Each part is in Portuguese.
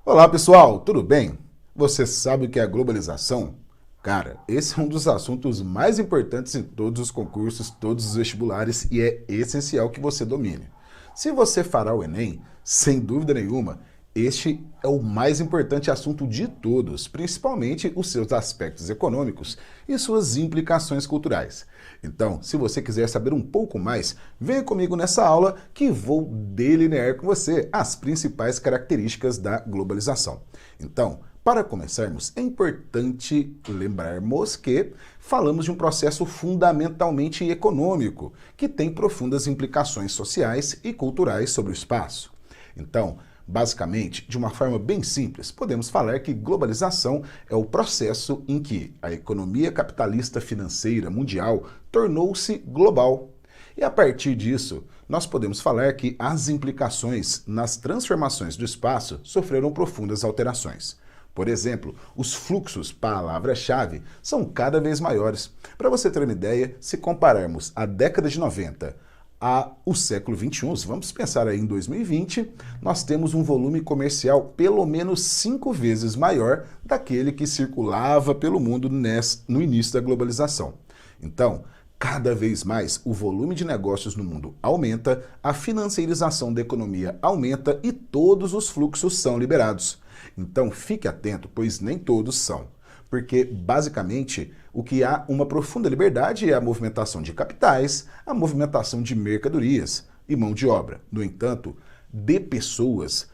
Olá pessoal, tudo bem? Você sabe o que é a globalização? Cara, esse é um dos assuntos mais importantes em todos os concursos, todos os vestibulares e é essencial que você domine. Se você fará o Enem, sem dúvida nenhuma, este é o mais importante assunto de todos, principalmente os seus aspectos econômicos e suas implicações culturais. Então, se você quiser saber um pouco mais, venha comigo nessa aula que vou delinear com você as principais características da globalização. Então, para começarmos, é importante lembrarmos que falamos de um processo fundamentalmente econômico, que tem profundas implicações sociais e culturais sobre o espaço. Então, basicamente, de uma forma bem simples, podemos falar que globalização é o processo em que a economia capitalista financeira mundial tornou-se global. E a partir disso, nós podemos falar que as implicações nas transformações do espaço sofreram profundas alterações. Por exemplo, os fluxos, palavra-chave, são cada vez maiores. Para você ter uma ideia, se compararmos a década de 90 ao século XXI, vamos pensar aí em 2020, nós temos um volume comercial pelo menos 5 vezes maior daquele que circulava pelo mundo no início da globalização. Então, cada vez mais o volume de negócios no mundo aumenta, a financiarização da economia aumenta e todos os fluxos são liberados. Então fique atento, pois nem todos são. Porque, basicamente, o que há uma profunda liberdade é a movimentação de capitais, a movimentação de mercadorias e mão de obra. No entanto, de pessoas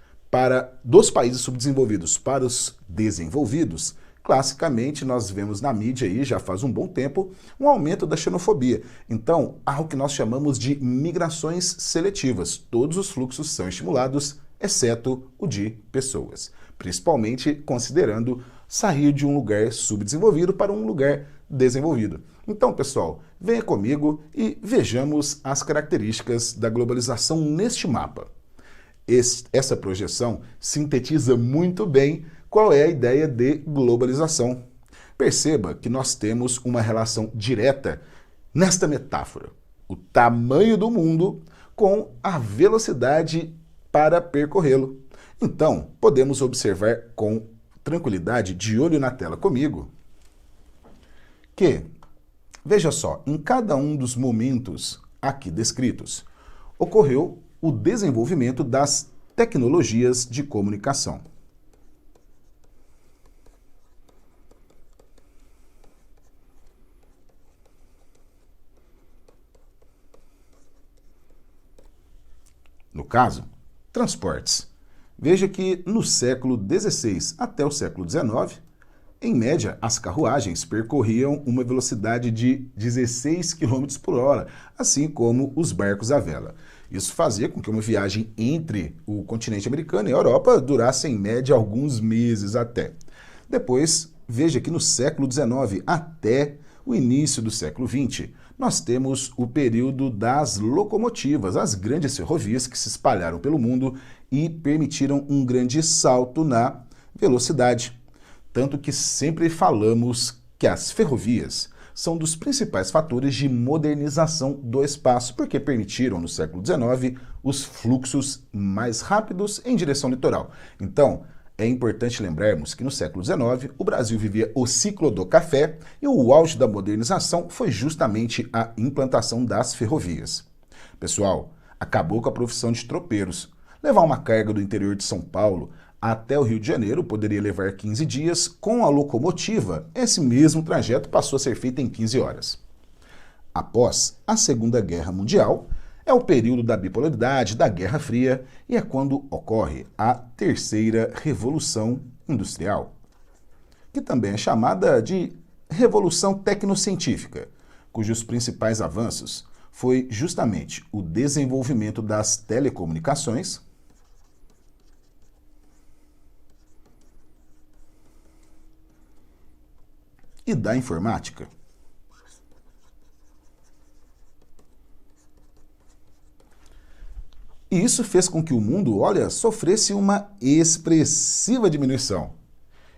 dos países subdesenvolvidos para os desenvolvidos, classicamente nós vemos na mídia aí, já faz um bom tempo, um aumento da xenofobia. Então, há o que nós chamamos de migrações seletivas. Todos os fluxos são estimulados, exceto o de pessoas. Principalmente considerando sair de um lugar subdesenvolvido para um lugar desenvolvido. Então, pessoal, venha comigo e vejamos as características da globalização neste mapa. Essa projeção sintetiza muito bem qual é a ideia de globalização. Perceba que nós temos uma relação direta nesta metáfora. O tamanho do mundo com a velocidade para percorrê-lo. Então, podemos observar com tranquilidade, de olho na tela comigo, que, veja só, em cada um dos momentos aqui descritos, ocorreu o desenvolvimento das tecnologias de comunicação. No caso, transportes. Veja que no século XVI até o século XIX, em média, as carruagens percorriam uma velocidade de 16 km por hora, assim como os barcos à vela. Isso fazia com que uma viagem entre o continente americano e a Europa durasse em média alguns meses até. Depois, veja que no século XIX até o início do século XX, nós temos o período das locomotivas, as grandes ferrovias que se espalharam pelo mundo e permitiram um grande salto na velocidade. Tanto que sempre falamos que as ferrovias são dos principais fatores de modernização do espaço, porque permitiram, no século XIX, os fluxos mais rápidos em direção ao litoral. Então, é importante lembrarmos que no século XIX o Brasil vivia o ciclo do café e o auge da modernização foi justamente a implantação das ferrovias. Pessoal, acabou com a profissão de tropeiros. Levar uma carga do interior de São Paulo até o Rio de Janeiro poderia levar 15 dias. Com a locomotiva, esse mesmo trajeto passou a ser feito em 15 horas. Após a Segunda Guerra Mundial, é o período da bipolaridade, da Guerra Fria, e é quando ocorre a Terceira Revolução Industrial, que também é chamada de Revolução Tecnocientífica, cujos principais avanços foi justamente o desenvolvimento das telecomunicações, e da informática. E isso fez com que o mundo, sofresse uma expressiva diminuição.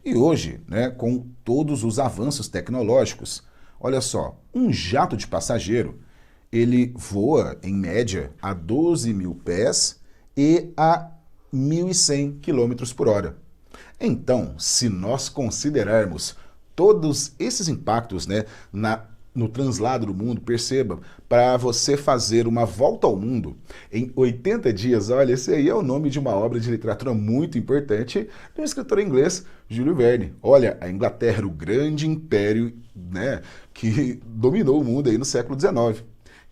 E hoje, com todos os avanços tecnológicos, olha só, um jato de passageiro, ele voa, em média, a 12 mil pés e a 1.100 km por hora. Então, se nós considerarmos todos esses impactos, né, no translado do mundo, perceba, para você fazer uma volta ao mundo em 80 dias, olha, esse aí é o nome de uma obra de literatura muito importante de um escritor inglês, Júlio Verne. Olha, a Inglaterra era o grande império, né, que dominou o mundo aí no século XIX.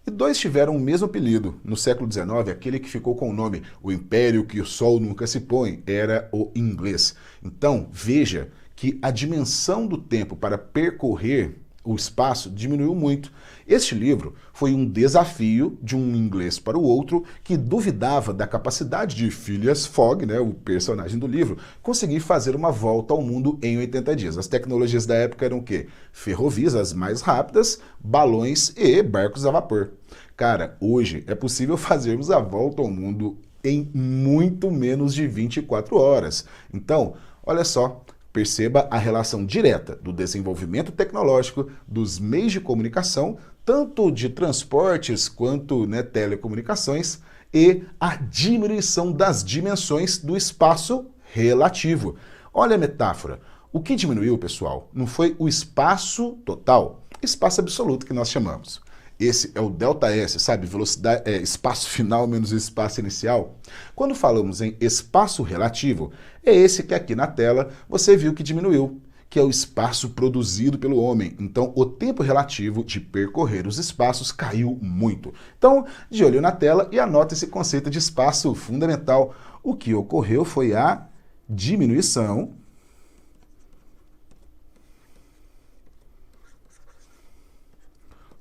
E dois tiveram o mesmo apelido. No século XIX, aquele que ficou com o nome O Império que o Sol Nunca Se Põe era o inglês. Então, veja que a dimensão do tempo para percorrer o espaço diminuiu muito. Este livro foi um desafio de um inglês para o outro que duvidava da capacidade de Phileas Fogg, né, o personagem do livro, conseguir fazer uma volta ao mundo em 80 dias. As tecnologias da época eram o quê? Ferrovias, as mais rápidas, balões e barcos a vapor. Cara, hoje é possível fazermos a volta ao mundo em muito menos de 24 horas. Então, olha só, perceba a relação direta do desenvolvimento tecnológico, dos meios de comunicação, tanto de transportes quanto, né, telecomunicações, e a diminuição das dimensões do espaço relativo. Olha a metáfora. O que diminuiu, pessoal, não foi o espaço total, espaço absoluto que nós chamamos. Esse é o ΔS, sabe? Velocidade, espaço final menos espaço inicial. Quando falamos em espaço relativo, é esse que aqui na tela você viu que diminuiu, que é o espaço produzido pelo homem. Então, o tempo relativo de percorrer os espaços caiu muito. Então, de olho na tela e anota esse conceito de espaço fundamental. O que ocorreu foi a diminuição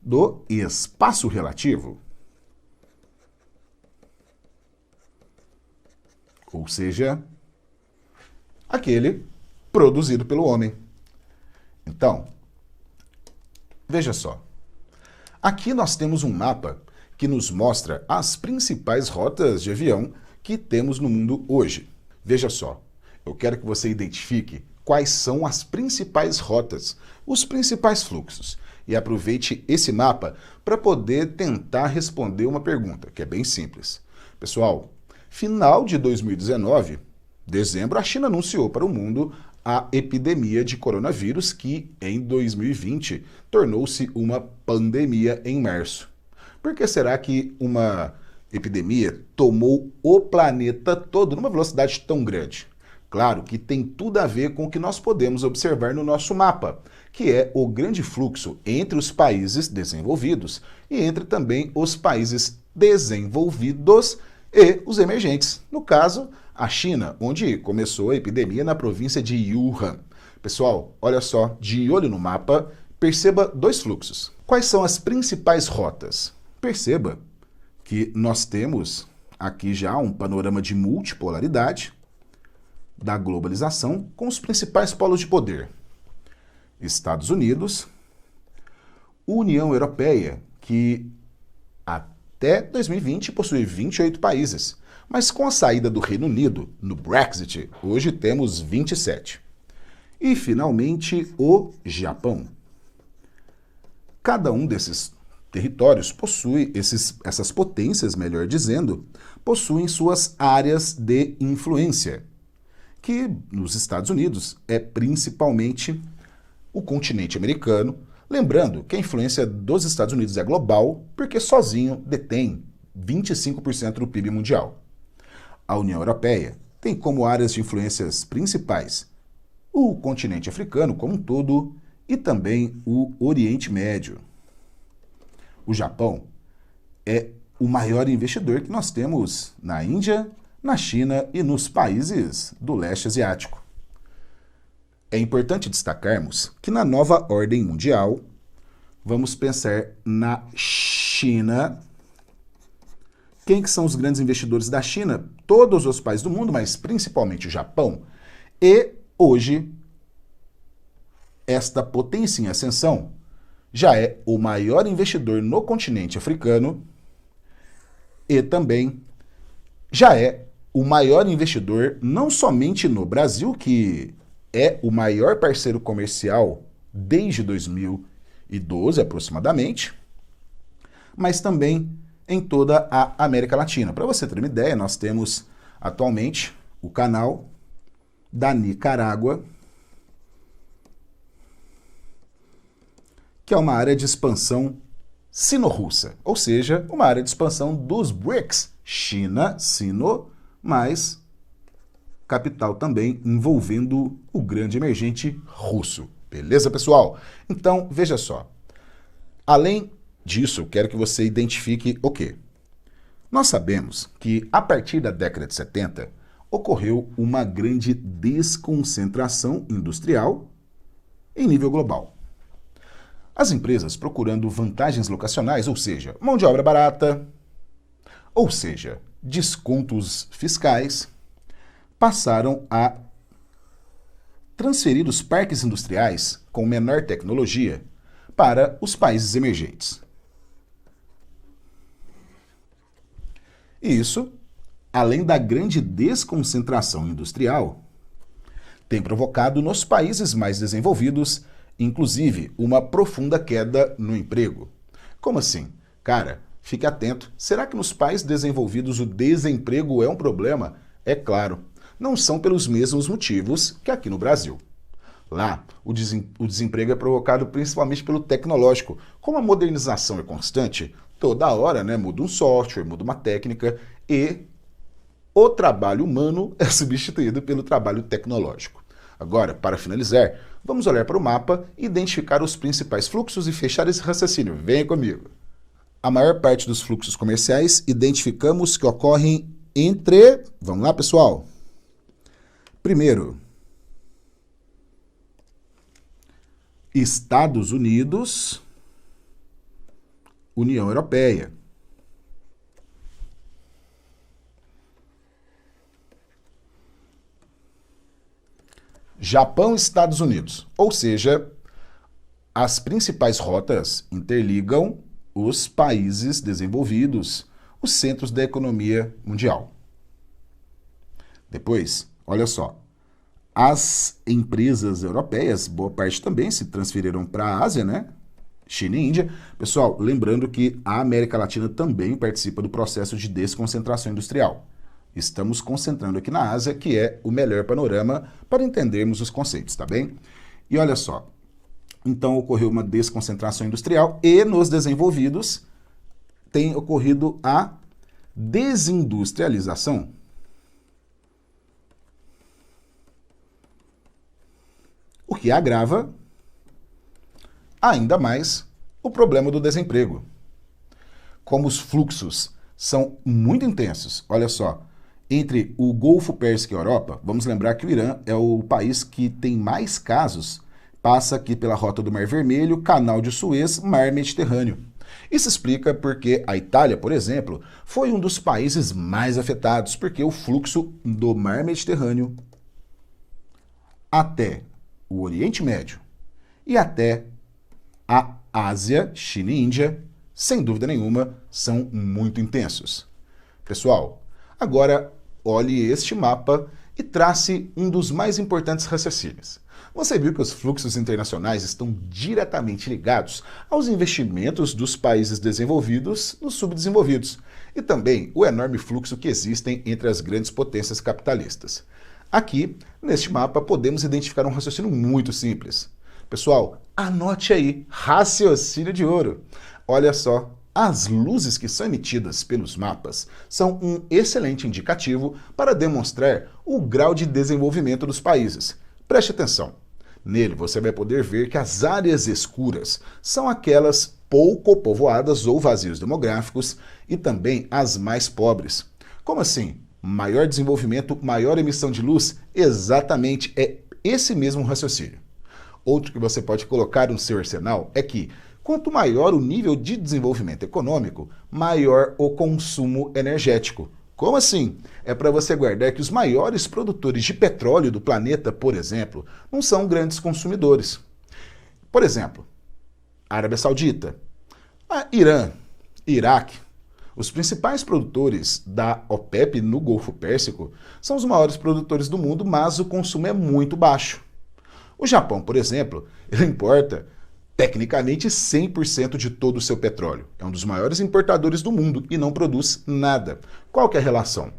do espaço relativo. Ou seja, aquele produzido pelo homem. Então, veja só. Aqui nós temos um mapa que nos mostra as principais rotas de avião que temos no mundo hoje. Veja só, eu quero que você identifique quais são as principais rotas, os principais fluxos. E aproveite esse mapa para poder tentar responder uma pergunta, que é bem simples. Pessoal, final de 2019, dezembro, a China anunciou para o mundo a epidemia de coronavírus que, em 2020, tornou-se uma pandemia em março. Por que será que uma epidemia tomou o planeta todo numa velocidade tão grande? Claro que tem tudo a ver com o que nós podemos observar no nosso mapa, que é o grande fluxo entre os países desenvolvidos e entre também os países desenvolvidos e os emergentes. No caso, a China, onde começou a epidemia na província de Wuhan. Pessoal, olha só, de olho no mapa, perceba dois fluxos. Quais são as principais rotas? Perceba que nós temos aqui já um panorama de multipolaridade da globalização com os principais polos de poder. Estados Unidos, União Europeia, que até 2020 possui 28 países, mas com a saída do Reino Unido no Brexit, hoje temos 27. E, finalmente, o Japão. Cada um desses territórios possui, essas potências, melhor dizendo, possuem suas áreas de influência, que nos Estados Unidos é principalmente o continente americano, lembrando que a influência dos Estados Unidos é global, porque sozinho detém 25% do PIB mundial. A União Europeia tem como áreas de influências principais o continente africano como um todo e também o Oriente Médio. O Japão é o maior investidor que nós temos na Índia, na China e nos países do leste asiático. É importante destacarmos que na nova ordem mundial, vamos pensar na China. Quem que são os grandes investidores da China? Todos os países do mundo, mas principalmente o Japão. E hoje, esta potência em ascensão já é o maior investidor no continente africano e também já é o maior investidor não somente no Brasil, que é o maior parceiro comercial desde 2012 aproximadamente, mas também em toda a América Latina. Para você ter uma ideia, nós temos atualmente o canal da Nicarágua, que é uma área de expansão sino-russa, ou seja, uma área de expansão dos BRICS, China, sino, mas capital também envolvendo o grande emergente russo. Beleza, pessoal? Então, veja só. Além disso, quero que você identifique o quê? Nós sabemos que, a partir da década de 70, ocorreu uma grande desconcentração industrial em nível global. As empresas procurando vantagens locacionais, ou seja, mão de obra barata, ou seja, descontos fiscais, passaram a transferir os parques industriais com menor tecnologia para os países emergentes. E isso, além da grande desconcentração industrial, tem provocado nos países mais desenvolvidos, inclusive, uma profunda queda no emprego. Como assim? Cara, fique atento. Será que nos países desenvolvidos o desemprego é um problema? É claro, não são pelos mesmos motivos que aqui no Brasil. Lá, o desemprego é provocado principalmente pelo tecnológico. Como a modernização é constante, toda hora, muda um software, muda uma técnica e o trabalho humano é substituído pelo trabalho tecnológico. Agora, para finalizar, vamos olhar para o mapa, identificar os principais fluxos e fechar esse raciocínio. Venha comigo. A maior parte dos fluxos comerciais identificamos que ocorrem entre... Vamos lá, pessoal? Primeiro, Estados Unidos, União Europeia. Japão e Estados Unidos. Ou seja, as principais rotas interligam os países desenvolvidos, os centros da economia mundial. Depois, olha só, as empresas europeias, boa parte também se transferiram para a Ásia, China e Índia. Pessoal, lembrando que a América Latina também participa do processo de desconcentração industrial. Estamos concentrando aqui na Ásia, que é o melhor panorama para entendermos os conceitos, tá bem? E olha só, então ocorreu uma desconcentração industrial e nos desenvolvidos tem ocorrido a desindustrialização. O que agrava ainda mais o problema do desemprego. Como os fluxos são muito intensos, olha só, entre o Golfo Pérsico e a Europa, vamos lembrar que o Irã é o país que tem mais casos, passa aqui pela Rota do Mar Vermelho, Canal de Suez, Mar Mediterrâneo. Isso explica porque a Itália, por exemplo, foi um dos países mais afetados, porque o fluxo do Mar Mediterrâneo até o Oriente Médio e até a Ásia, China e Índia, sem dúvida nenhuma, são muito intensos. Pessoal, agora olhe este mapa e trace um dos mais importantes raciocínios. Você viu que os fluxos internacionais estão diretamente ligados aos investimentos dos países desenvolvidos nos subdesenvolvidos e também o enorme fluxo que existem entre as grandes potências capitalistas. Aqui, neste mapa, podemos identificar um raciocínio muito simples. Pessoal, anote aí, raciocínio de ouro. Olha só, as luzes que são emitidas pelos mapas são um excelente indicativo para demonstrar o grau de desenvolvimento dos países. Preste atenção. Nele você vai poder ver que as áreas escuras são aquelas pouco povoadas ou vazios demográficos e também as mais pobres. Como assim? Maior desenvolvimento, maior emissão de luz? Exatamente, é esse mesmo raciocínio. Outro que você pode colocar no seu arsenal é que, quanto maior o nível de desenvolvimento econômico, maior o consumo energético. Como assim? É para você guardar que os maiores produtores de petróleo do planeta, por exemplo, não são grandes consumidores. Por exemplo, Arábia Saudita, Irã, Iraque. Os principais produtores da OPEP no Golfo Pérsico são os maiores produtores do mundo, mas o consumo é muito baixo. O Japão, por exemplo, ele importa tecnicamente 100% de todo o seu petróleo. É um dos maiores importadores do mundo e não produz nada. Qual que é a relação?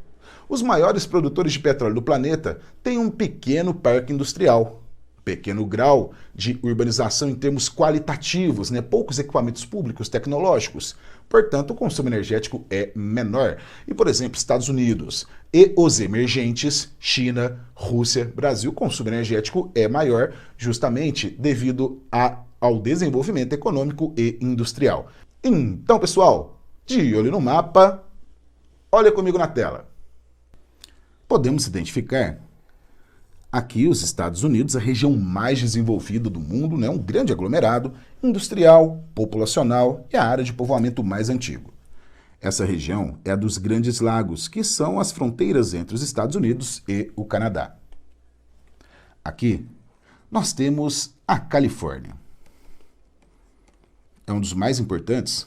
Os maiores produtores de petróleo do planeta têm um pequeno parque industrial, pequeno grau de urbanização em termos qualitativos, né? Poucos equipamentos públicos tecnológicos. Portanto, o consumo energético é menor. E, por exemplo, Estados Unidos e os emergentes, China, Rússia, Brasil, o consumo energético é maior justamente devido ao desenvolvimento econômico e industrial. Então, pessoal, de olho no mapa, olha comigo na tela. Podemos identificar aqui os Estados Unidos, a região mais desenvolvida do mundo, né? Um grande aglomerado industrial, populacional e a área de povoamento mais antigo. Essa região é a dos Grandes Lagos, que são as fronteiras entre os Estados Unidos e o Canadá. Aqui nós temos a Califórnia. É um dos mais importantes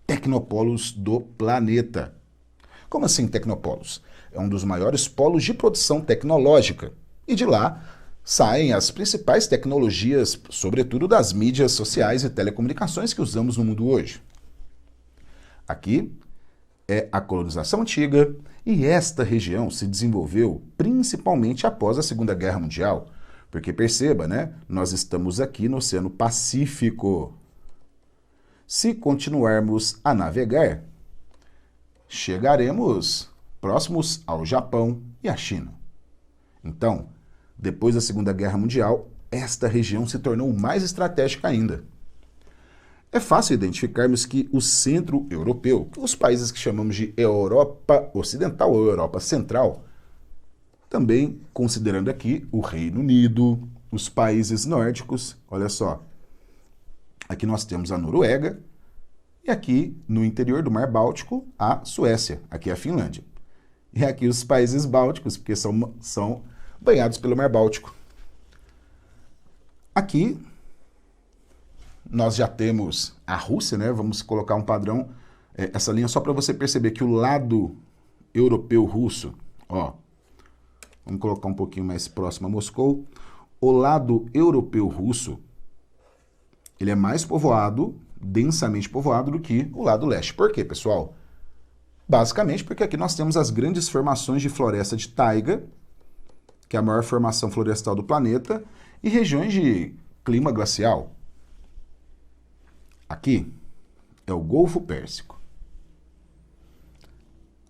tecnopolos do planeta. Como assim tecnopolos? É um dos maiores polos de produção tecnológica. E de lá saem as principais tecnologias, sobretudo das mídias sociais e telecomunicações que usamos no mundo hoje. Aqui é a colonização antiga e esta região se desenvolveu principalmente após a Segunda Guerra Mundial. Porque perceba, né? Nós estamos aqui no Oceano Pacífico. Se continuarmos a navegar, chegaremos próximos ao Japão e à China. Então, depois da Segunda Guerra Mundial, esta região se tornou mais estratégica ainda. É fácil identificarmos que o centro europeu, os países que chamamos de Europa Ocidental ou Europa Central, também considerando aqui o Reino Unido, os países nórdicos, olha só, aqui nós temos a Noruega e aqui no interior do Mar Báltico a Suécia, aqui a Finlândia. E aqui os países bálticos, porque são banhados pelo Mar Báltico. Aqui nós já temos a Rússia, né? Vamos colocar um padrão, essa linha só para você perceber que o lado europeu-russo, ó, vamos colocar um pouquinho mais próximo a Moscou, o lado europeu-russo, ele é mais povoado, densamente povoado do que o lado leste. Por quê, pessoal? Basicamente porque aqui nós temos as grandes formações de floresta de taiga, que é a maior formação florestal do planeta, e regiões de clima glacial. Aqui é o Golfo Pérsico.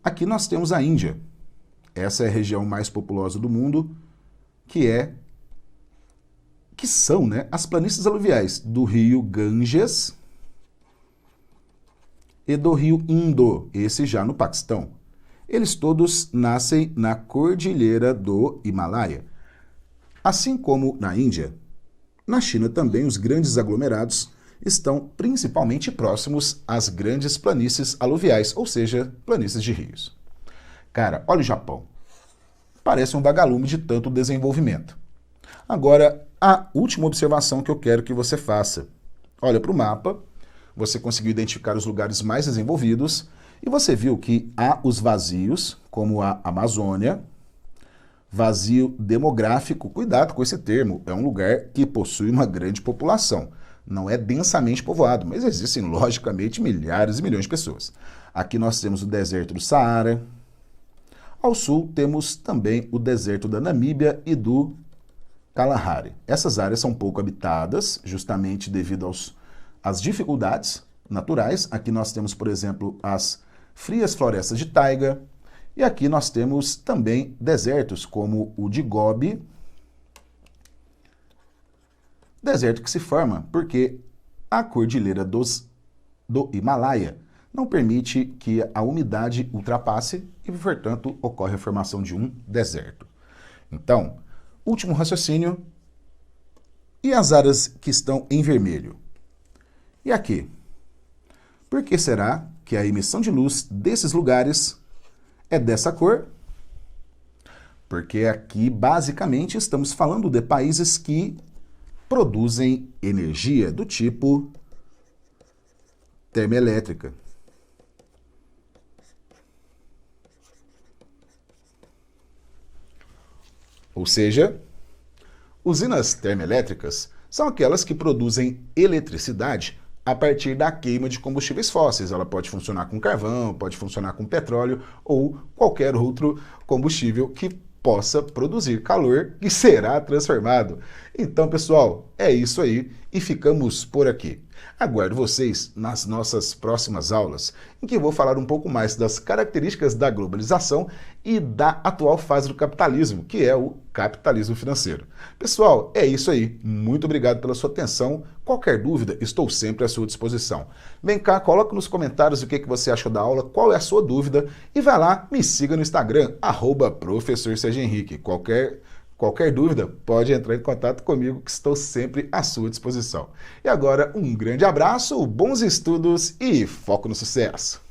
Aqui nós temos a Índia. Essa é a região mais populosa do mundo, que são, né, as planícies aluviais do rio Ganges e do rio Indo, esse já no Paquistão. Eles todos nascem na cordilheira do Himalaia. Assim como na Índia, na China também os grandes aglomerados estão principalmente próximos às grandes planícies aluviais, ou seja, planícies de rios. Cara, olha o Japão. Parece um vagalume de tanto desenvolvimento. Agora, a última observação que eu quero que você faça. Olha para o mapa, você conseguiu identificar os lugares mais desenvolvidos e você viu que há os vazios, como a Amazônia, vazio demográfico. Cuidado com esse termo, é um lugar que possui uma grande população. Não é densamente povoado, mas existem, logicamente, milhares e milhões de pessoas. Aqui nós temos o deserto do Saara. Ao sul temos também o deserto da Namíbia e do Kalahari. Essas áreas são pouco habitadas, justamente devido às dificuldades naturais. Aqui nós temos, por exemplo, as frias florestas de taiga. E aqui nós temos também desertos, como o de Gobi, deserto que se forma porque a cordilheira do Himalaia não permite que a umidade ultrapasse e, portanto, ocorre a formação de um deserto. Então, último raciocínio, e as áreas que estão em vermelho? E aqui? Por que será que a emissão de luz desses lugares é dessa cor? Porque aqui, basicamente, estamos falando de países que produzem energia do tipo termoelétrica. Ou seja, usinas termoelétricas são aquelas que produzem eletricidade a partir da queima de combustíveis fósseis. Ela pode funcionar com carvão, pode funcionar com petróleo ou qualquer outro combustível que possa produzir calor que será transformado. Então, pessoal, é isso aí e ficamos por aqui. Aguardo vocês nas nossas próximas aulas, em que eu vou falar um pouco mais das características da globalização e da atual fase do capitalismo, que é o capitalismo financeiro. Pessoal, é isso aí. Muito obrigado pela sua atenção. Qualquer dúvida, estou sempre à sua disposição. Vem cá, coloca nos comentários o que você achou da aula, qual é a sua dúvida e vai lá, me siga no Instagram, @professor Sérgio Henrique. Qualquer dúvida, pode entrar em contato comigo, que estou sempre à sua disposição. E agora, um grande abraço, bons estudos e foco no sucesso!